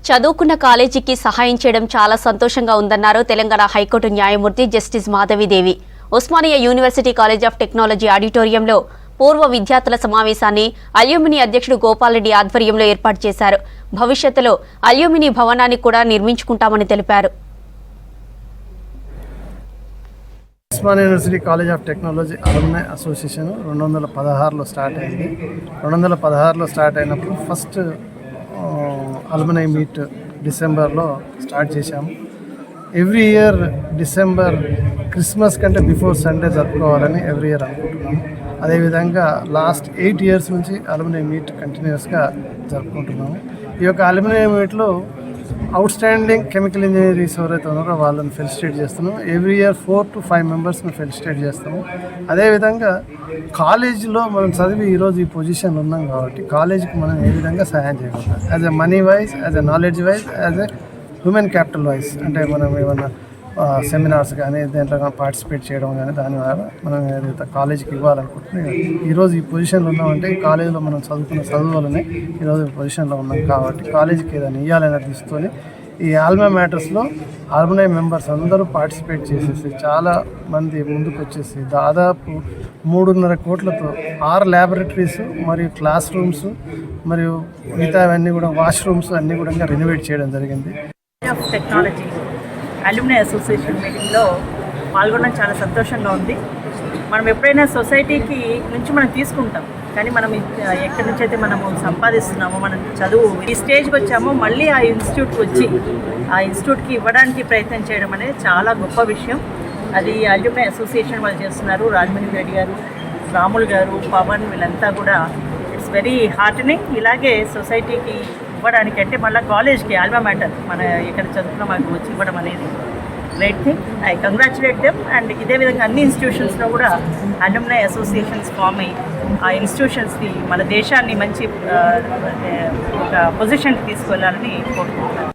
చదువుకున్న కాలేజీకి సహాయం చేయడం చాలా సంతోషంగా ఉందన్నారు తెలంగాణ హైకోర్టు న్యాయమూర్తి justice Madhavidevi. Osmania university college of technology ఆడిటోరియంలో పూర్వ విద్యార్థుల సమావేశాన్ని అల్యూమిని అధ్యక్షుడు గోపాల్ రెడ్డి ఆధ్వర్యంలో ఏర్పాటు చేశారు. భవిష్యత్తులో అల్యూమిని భవనాన్ని కూడా నిర్మించుకుంటామని తెలిపారు. Osmania university college of technology alumni association 2016లో స్టార్ట్ అయింది. 2016లో స్టార్ట్ అయినప్పుడు ఫస్ట్ అలుమ్నై మీట్ డిసెంబర్లో స్టార్ట్ చేశాము. ఎవ్రీ ఇయర్ డిసెంబర్ క్రిస్మస్ కంటే బిఫోర్ సండే జరుపుకోవాలని ఎవ్రీ ఇయర్ అనుకుంటున్నాము. అదేవిధంగా లాస్ట్ 8 years నుంచి అలుమ్నై మీట్ కంటిన్యూస్గా జరుపుకుంటున్నాము. ఈ యొక్క అలుమ్నై మీట్లో అవుట్ స్టాండింగ్ కెమికల్ ఇంజనీర్స్ ఎవరైతే ఉన్నారో వాళ్ళని ఫెలిసిటేట్ చేస్తున్నాము. Every year 4 to 5 members felicitate చేస్తాము. అదేవిధంగా కాలేజీలో మనం చదివి ఈరోజు ఈ పొజిషన్లో ఉన్నాం కాబట్టి కాలేజీకి మనం ఏ విధంగా సహాయం చేయగలుగుతాం, as a money wise, as a knowledge wise, as a human capital wise. అంటే మనం ఏమన్నా సెమినార్స్ కానీ దేంట్లో కానీ పార్టిసిపేట్ చేయడం కానీ దాని ద్వారా మనం ఏదైతే కాలేజీకి ఇవ్వాలనుకుంటున్నాం. ఈరోజు ఈ పొజిషన్లో ఉన్నామంటే ఈ కాలేజీలో మనం చదువుకున్న చదువులనే ఈరోజు ఈ పొజిషన్లో ఉన్నాం కాబట్టి కాలేజీకి ఏదైనా ఇవ్వాలని తీసుకొని ఈ ఆల్మా మ్యాటర్స్లో అలుమ్నై మెంబర్స్ అందరూ పార్టిసిపేట్ చేసేసి చాలా మంది ముందుకు వచ్చేసి దాదాపు 3.5 కోట్లతో 6 ల్యాబొరేటరీస్ మరియు క్లాస్ రూమ్స్ మరియు మిగతా అవన్నీ కూడా వాష్రూమ్స్ అన్నీ కూడా రెనోవేట్ చేయడం జరిగింది. టెక్నాలజీ అల్యూమిని అసోసియేషన్ మీటింగ్లో పాల్గొనడం చాలా సంతోషంగా ఉంది. మనం ఎప్పుడైనా సొసైటీకి నుంచి మనం తీసుకుంటాం, కానీ మనం ఎక్కడి నుంచి అయితే మనము సంపాదిస్తున్నామో మనం చదువు ఈ స్టేజ్కి వచ్చామో మళ్ళీ ఆ ఇన్స్టిట్యూట్కి వచ్చి ఆ ఇన్స్టిట్యూట్కి ఇవ్వడానికి ప్రయత్నం చేయడం అనేది చాలా గొప్ప విషయం. అది అల్యూమిని అసోసియేషన్ వాళ్ళు చేస్తున్నారు. రాజమణి రెడ్డి గారు, రాముల్ గారు, పవన్ వీళ్ళంతా కూడా ఇట్స్ వెరీ హార్టనింగ్. ఇలాగే సొసైటీకి ఇవ్వడానికి అంటే మళ్ళీ కాలేజ్కి ఆల్మా మ్యాటర్ మన ఎక్కడ చదువుకున్నా మనకు వచ్చి ఇవ్వడం అనేది great thing. I congratulate them. And ఇదే విధంగా అన్ని ఇన్స్టిట్యూషన్స్లో కూడా అల్యూమిని అసోసియేషన్స్ ఫామ్ అయ్యి ఆ ఇన్స్టిట్యూషన్స్ని మన దేశాన్ని మంచి ఒక పొజిషన్కి తీసుకువెళ్ళాలని కోరుకుంటున్నాను.